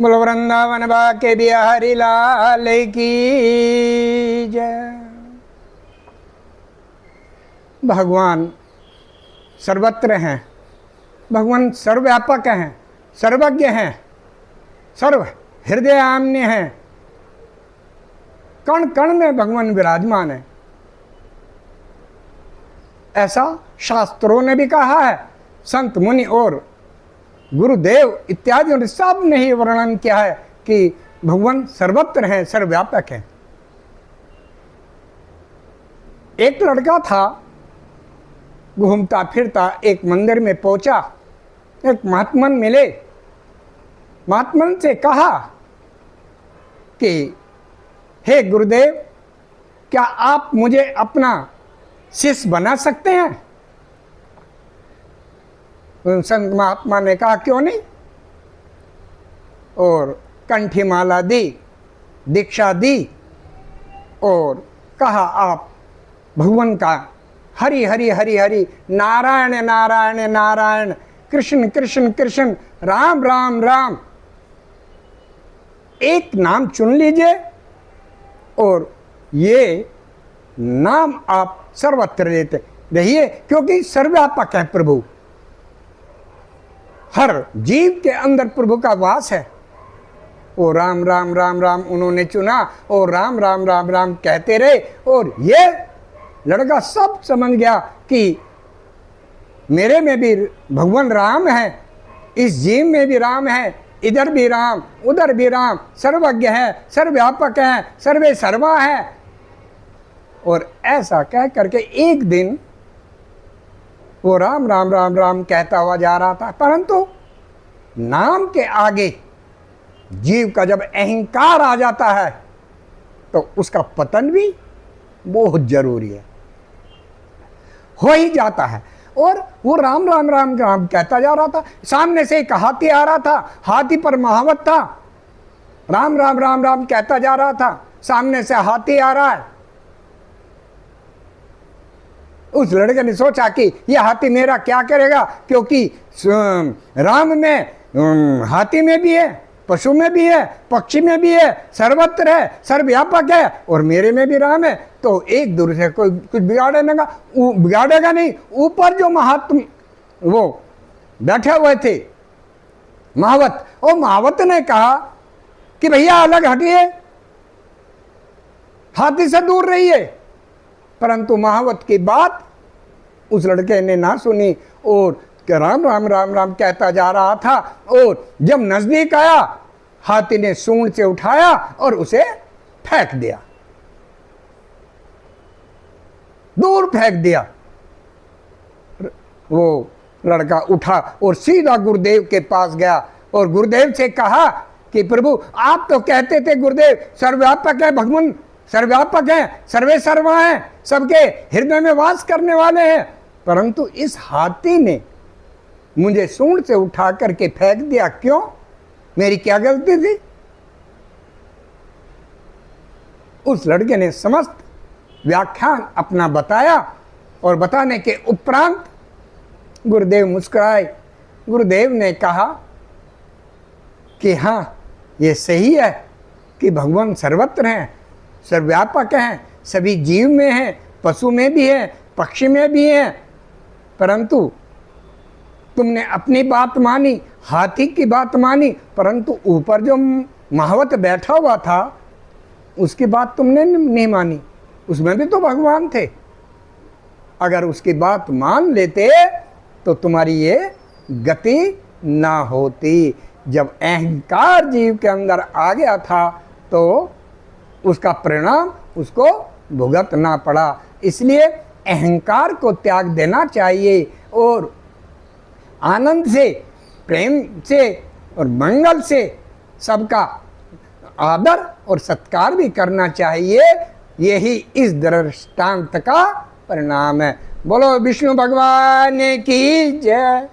बोलो वृंदावन बाके बिहारी लाल की जय। भगवान सर्वत्र हैं, भगवान सर्वव्यापक हैं, सर्वज्ञ हैं, सर्व हृदयाम्य हैं, कण कण में भगवान विराजमान है। ऐसा शास्त्रों ने भी कहा है, संत मुनि और गुरुदेव इत्यादि ने सब ने ही वर्णन किया है कि भगवान सर्वत्र हैं, सर्वव्यापक हैं। एक लड़का था, घूमता फिरता एक मंदिर में पहुंचा, एक महात्मन मिले, महात्मन से कहा कि हे गुरुदेव, क्या आप मुझे अपना शिष्य बना सकते हैं? संत महात्मा ने कहा क्यों नहीं, और कंठी माला दी, दीक्षा दी और कहा आप भगवान का हरि हरि हरि हरि नारायण नारायण नारायण कृष्ण कृष्ण कृष्ण राम राम राम एक नाम चुन लीजिए और ये नाम आप सर्वत्र लेते रहिए, क्योंकि सर्वव्यापक है प्रभु, हर जीव के अंदर प्रभु का वास है। वो राम राम राम राम उन्होंने चुना और राम राम राम राम कहते रहे, और ये लड़का सब समझ गया कि मेरे में भी भगवान राम है, इस जीव में भी राम है, इधर भी राम उधर भी राम, सर्वज्ञ है, सर्वव्यापक है, सर्वे सर्वा है। और ऐसा कह करके एक दिन वो राम राम राम राम कहता हुआ जा रहा था, परंतु नाम के आगे जीव का जब अहंकार आ जाता है तो उसका पतन भी बहुत जरूरी है, हो ही जाता है। और वो राम राम राम राम कहता जा रहा था, सामने से एक हाथी आ रहा था, हाथी पर महावत था, राम राम राम राम कहता जा रहा था, सामने से हाथी आ रहा है। उस लड़के ने सोचा कि यह हाथी मेरा क्या करेगा, क्योंकि राम में हाथी में भी है, पशु में भी है, पक्षी में भी है, सर्वत्र है, सर्वव्यापक है, और मेरे में भी राम है, तो एक दूर से कोई कुछ बिगाड़ेगा नहीं। ऊपर जो महात्म वो बैठे हुए थे महावत, और महावत ने कहा कि भैया अलग हटिए, हाथी से दूर रहिए, परंतु महावत की बात उस लड़के ने ना सुनी और राम राम राम राम कहता जा रहा था। और जब नजदीक आया, हाथी ने सूंड से उठाया और उसे फेंक दिया, दूर फेंक दिया। वो लड़का उठा और सीधा गुरुदेव के पास गया और गुरुदेव से कहा कि प्रभु आप तो कहते थे गुरुदेव सर्वव्यापक है, भगवान सर्वव्यापक है, सर्वे सर्वा है, सबके हृदय में वास करने वाले हैं, परंतु इस हाथी ने मुझे सूंड से उठा करके फेंक दिया, क्यों? मेरी क्या गलती थी? उस लड़के ने समस्त व्याख्यान अपना बताया और बताने के उपरांत गुरुदेव मुस्कुराए। गुरुदेव ने कहा कि हाँ, ये सही है कि भगवान सर्वत्र हैं, सर्वव्यापक हैं, सभी जीव में हैं, पशु में भी हैं, पक्षी में भी हैं, परंतु तुमने अपनी बात मानी, हाथी की बात मानी, परंतु ऊपर जो महावत बैठा हुआ था उसकी बात तुमने नहीं मानी, उसमें भी तो भगवान थे। अगर उसकी बात मान लेते तो तुम्हारी ये गति ना होती। जब अहंकार जीव के अंदर आ गया था तो उसका परिणाम उसको भुगतना पड़ा। इसलिए अहंकार को त्याग देना चाहिए और आनंद से, प्रेम से और मंगल से सबका आदर और सत्कार भी करना चाहिए। यही इस दृष्टांत का परिणाम है। बोलो विष्णु भगवान की जय।